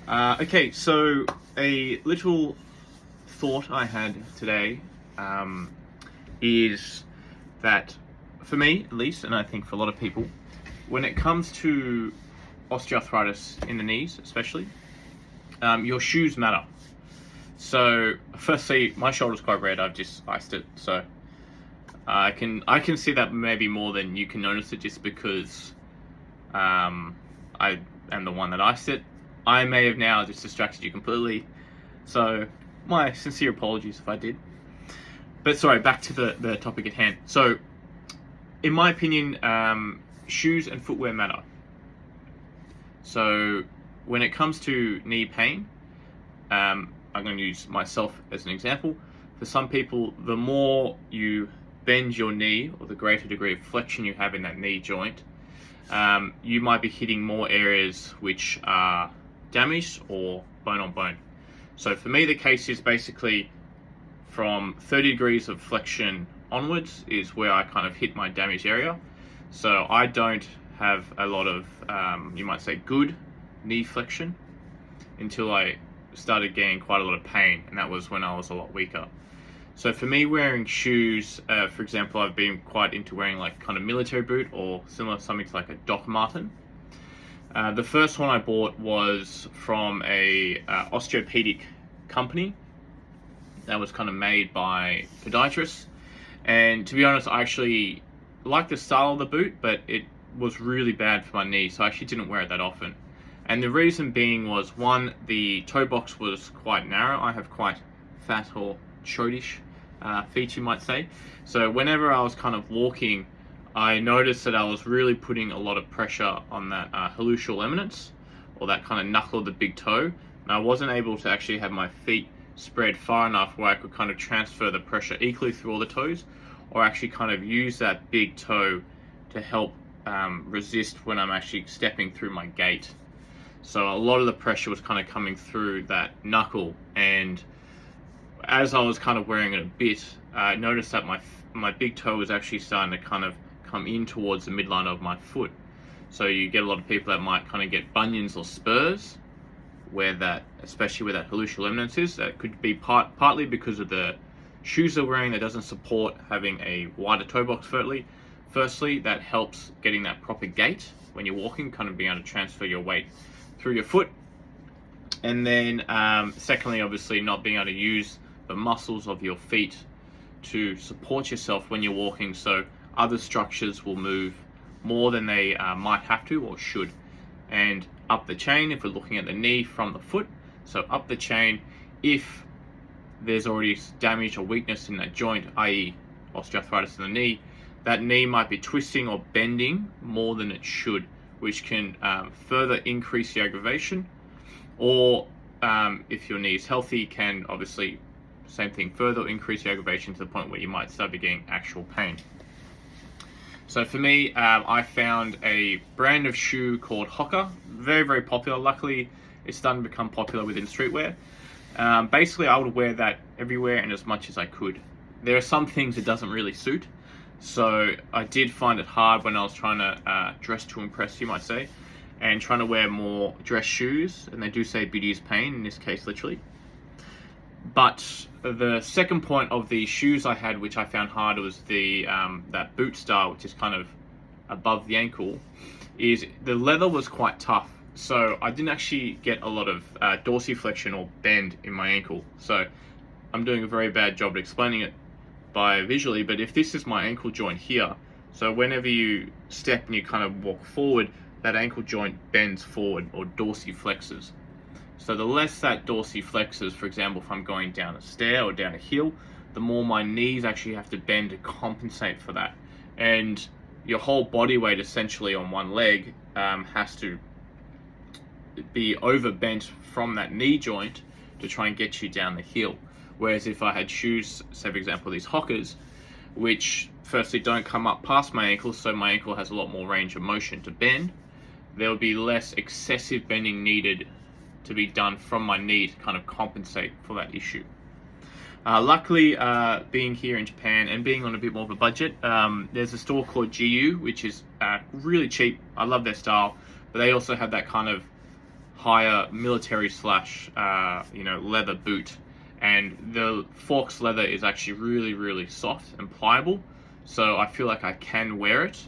Okay, so a little thought I had today is that for me, at least, and I think for a lot of people, when it comes to osteoarthritis in the knees, especially, your shoes matter. So, firstly, my shoulder's quite red. I've just iced it, so I can see that maybe more than you can notice it, just because I am the one that iced it. I may have now just distracted you completely, so my sincere apologies if I did. But sorry, back to the topic at hand. So, in my opinion, shoes and footwear matter. So, when it comes to knee pain, I'm going to use myself as an example. For some people, the more you bend your knee, or the greater degree of flexion you have in that knee joint, you might be hitting more areas which are damaged or bone on bone. So for me, the case is basically from 30 degrees of flexion onwards is where I kind of hit my damaged area. So I don't have a lot of, you might say, good knee flexion until I started getting quite a lot of pain, and that was when I was a lot weaker. So for me, wearing shoes, for example, I've been quite into wearing like kind of military boot or similar, something like a Doc Marten. The first one I bought was from a osteopedic company that was kind of made by podiatrists. And to be honest, I actually liked the style of the boot, but it was really bad for my knee, so I actually didn't wear it that often. And the reason being was, one, the toe box was quite narrow. I have quite fat or chodish feet, you might say. So whenever I was kind of walking, I noticed that I was really putting a lot of pressure on that halluceal eminence, or that kind of knuckle of the big toe. And I wasn't able to actually have my feet spread far enough where I could kind of transfer the pressure equally through all the toes, or actually kind of use that big toe to help resist when I'm actually stepping through my gait. So a lot of the pressure was kind of coming through that knuckle, and as I was kind of wearing it a bit, I noticed that my big toe was actually starting to kind of come in towards the midline of my foot. So you get a lot of people that might kind of get bunions or spurs, where that, especially where that halluceal eminence is, that could be partly because of the shoes they're wearing that doesn't support having a wider toe box. Firstly, that helps getting that proper gait when you're walking, kind of being able to transfer your weight through your foot. And then secondly, obviously not being able to use the muscles of your feet to support yourself when you're walking, so other structures will move more than they might have to or should. And up the chain, if we're looking at the knee from the foot, so up the chain, if there's already damage or weakness in that joint, i.e. osteoarthritis in the knee, that knee might be twisting or bending more than it should, which can further increase the aggravation, or if your knee is healthy, can obviously, same thing, further increase the aggravation to the point where you might start getting actual pain. So for me, I found a brand of shoe called Hoka, very, very popular. Luckily, it's starting to become popular within streetwear. Basically, I would wear that everywhere and as much as I could. There are some things it doesn't really suit, so I did find it hard when I was trying to dress to impress, you might say, and trying to wear more dress shoes, and they do say beauty is pain, in this case literally. But the second point of the shoes I had, which I found hard, was the that boot style, which is kind of above the ankle, is the leather was quite tough. So I didn't actually get a lot of dorsiflexion or bend in my ankle. So I'm doing a very bad job at explaining it by visually, but if this is my ankle joint here, so whenever you step and you kind of walk forward, that ankle joint bends forward or dorsiflexes. So the less that dorsiflexes, for example, if I'm going down a stair or down a hill, the more my knees actually have to bend to compensate for that. And your whole body weight essentially on one leg has to be overbent from that knee joint to try and get you down the hill. Whereas if I had shoes, say for example these Hokas, which firstly don't come up past my ankle, so my ankle has a lot more range of motion to bend, there would be less excessive bending needed to be done from my knee to kind of compensate for that issue. Luckily, being here in Japan and being on a bit more of a budget, there's a store called GU, which is really cheap. I love their style, but they also have that kind of higher military slash leather boot, and the Forks leather is actually really soft and pliable, so I feel like I can wear it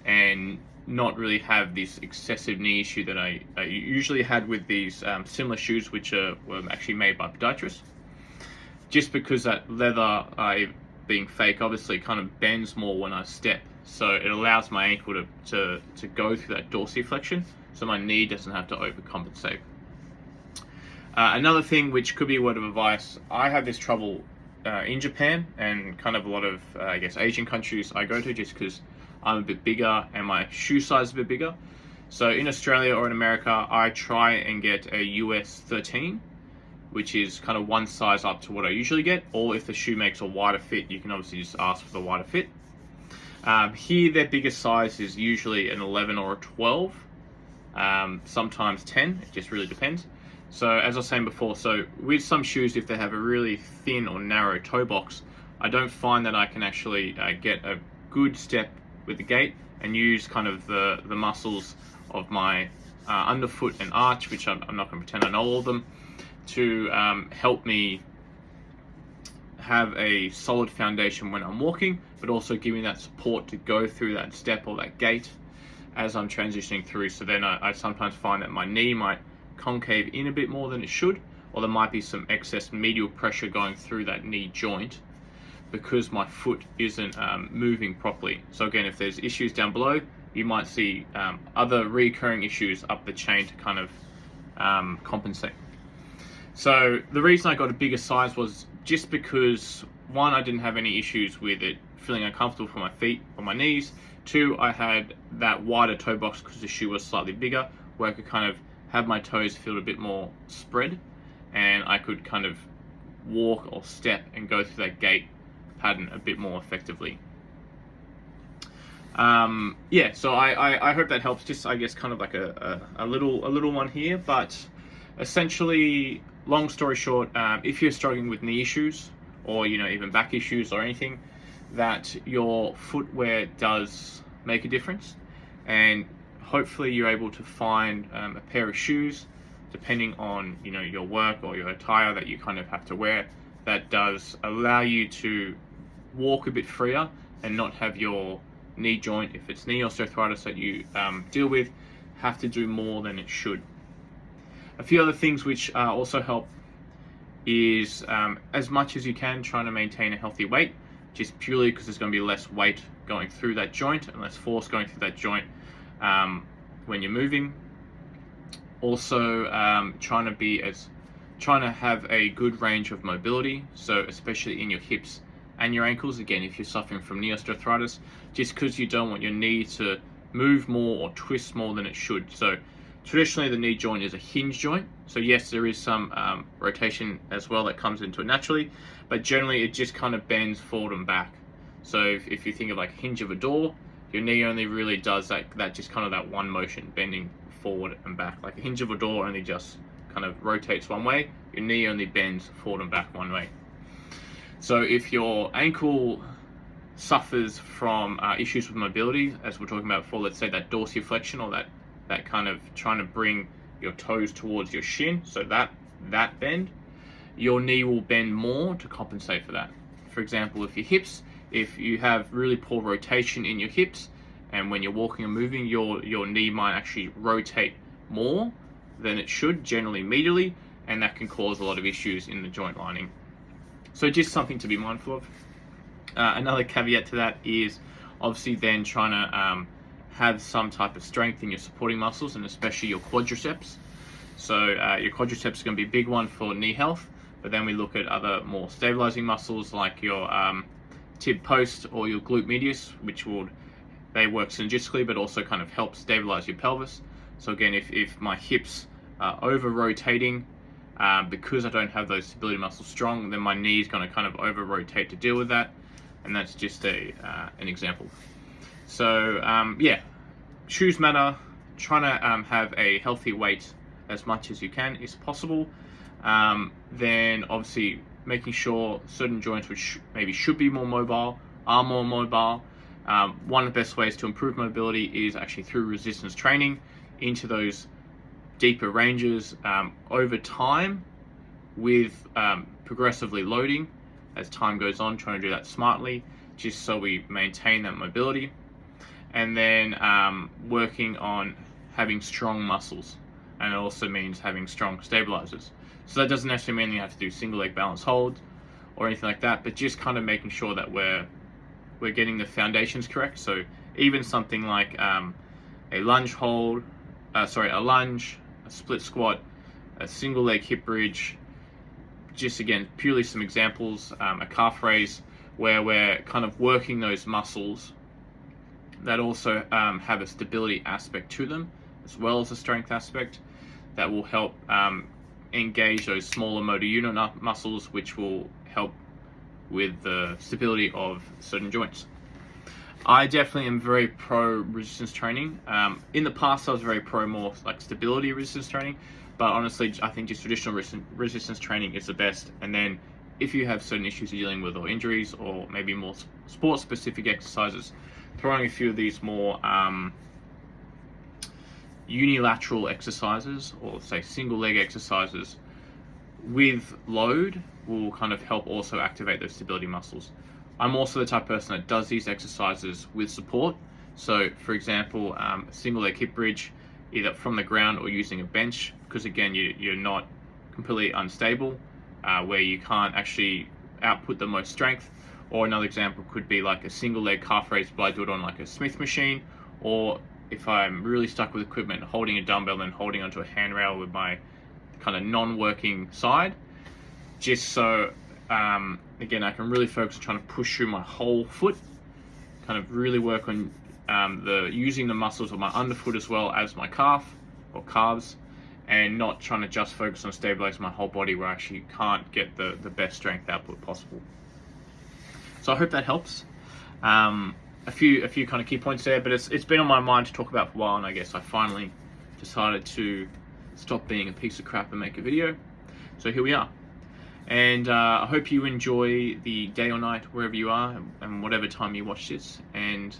and not really have this excessive knee issue that I usually had with these similar shoes, which were actually made by podiatrists. Just because that leather, being fake, obviously kind of bends more when I step, so it allows my ankle to go through that dorsiflexion, so my knee doesn't have to overcompensate. Another thing which could be a word of advice, I have this trouble in Japan and kind of a lot of Asian countries I go to, just because I'm a bit bigger and my shoe size is a bit bigger. So in Australia or in America, I try and get a US 13, which is kind of one size up to what I usually get, or if the shoe makes a wider fit, you can obviously just ask for the wider fit. Here, their biggest size is usually an 11 or a 12, sometimes 10, it just really depends. So as I was saying before, so with some shoes, if they have a really thin or narrow toe box, I don't find that I can actually get a good step with the gait and use kind of the muscles of my underfoot and arch, which I'm not going to pretend I know all of them, to help me have a solid foundation when I'm walking, but also give me that support to go through that step or that gait as I'm transitioning through. So then I sometimes find that my knee might concave in a bit more than it should, or there might be some excess medial pressure going through that knee joint because my foot isn't moving properly. So again, if there's issues down below, you might see other recurring issues up the chain to kind of compensate. So the reason I got a bigger size was just because, one, I didn't have any issues with it feeling uncomfortable for my feet or my knees. Two, I had that wider toe box because the shoe was slightly bigger, where I could kind of have my toes feel a bit more spread, and I could kind of walk or step and go through that gait pattern a bit more effectively. So I hope that helps. Just, I guess, kind of like a little one here, but essentially, long story short, if you're struggling with knee issues or even back issues or anything, that your footwear does make a difference, and hopefully you're able to find a pair of shoes, depending on your work or your attire that you kind of have to wear, that does allow you to walk a bit freer and not have your knee joint, if it's knee osteoarthritis that you deal with, have to do more than it should. A few other things which also help is, as much as you can, trying to maintain a healthy weight, just purely because there's going to be less weight going through that joint and less force going through that joint when you're moving. Also, trying to have a good range of mobility, so especially in your hips and your ankles. Again, if you're suffering from knee osteoarthritis, just because you don't want your knee to move more or twist more than it should. So traditionally, the knee joint is a hinge joint. So yes, there is some rotation as well that comes into it naturally, but generally it just kind of bends forward and back. So if you think of like a hinge of a door, your knee only really does that just kind of that one motion, bending forward and back. Like a hinge of a door only just kind of rotates one way, your knee only bends forward and back one way. So if your ankle suffers from issues with mobility, as we're talking about before, let's say that dorsiflexion, or that kind of trying to bring your toes towards your shin, so that bend, your knee will bend more to compensate for that. For example, if you have really poor rotation in your hips, and when you're walking and moving, your knee might actually rotate more than it should, generally medially, and that can cause a lot of issues in the joint lining. So just something to be mindful of. Another caveat to that is obviously then trying to have some type of strength in your supporting muscles, and especially your quadriceps. So your quadriceps is going to be a big one for knee health, but then we look at other more stabilizing muscles like your tib post or your glute medius, which they work synergistically but also kind of help stabilize your pelvis. So again, if my hips are over rotating because I don't have those stability muscles strong, then my knee is going to kind of over rotate to deal with that, and that's just an example. So shoes matter. Trying to have a healthy weight as much as you can is possible. Then obviously making sure certain joints which maybe should be more mobile are more mobile. One of the best ways to improve mobility is actually through resistance training into those deeper ranges over time with progressively loading as time goes on, trying to do that smartly, just so we maintain that mobility. And then working on having strong muscles, and it also means having strong stabilizers. So that doesn't necessarily mean you have to do single leg balance hold or anything like that, but just kind of making sure that we're getting the foundations correct. So even something like a lunge hold, a lunge, a split squat, a single leg hip bridge, just again, purely some examples, a calf raise, where we're kind of working those muscles that also have a stability aspect to them, as well as a strength aspect, that will help engage those smaller motor unit muscles, which will help with the stability of certain joints. I definitely am very pro resistance training. In the past, I was very pro more like stability resistance training, but honestly, I think just traditional resistance training is the best. And then if you have certain issues you're dealing with, or injuries, or maybe more sport-specific exercises, throwing a few of these more unilateral exercises, or say single leg exercises with load, will kind of help also activate those stability muscles. I'm also the type of person that does these exercises with support. So for example, a single leg hip bridge, either from the ground or using a bench, because again, you're not completely unstable, where you can't actually output the most strength. Or another example could be like a single leg calf raise, but I do it on like a Smith machine, or if I'm really stuck with equipment, holding a dumbbell and holding onto a handrail with my kind of non-working side, just so again, I can really focus on trying to push through my whole foot, kind of really work on using the muscles of my underfoot as well as my calf or calves, and not trying to just focus on stabilizing my whole body, where I actually can't get the best strength output possible. So I hope that helps. A few kind of key points there, but it's been on my mind to talk about for a while, and I guess I finally decided to stop being a piece of crap and make a video. So here we are. And I hope you enjoy the day or night wherever you are and whatever time you watch this, and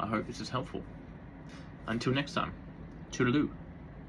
I hope this is helpful. Until next time, toodaloo.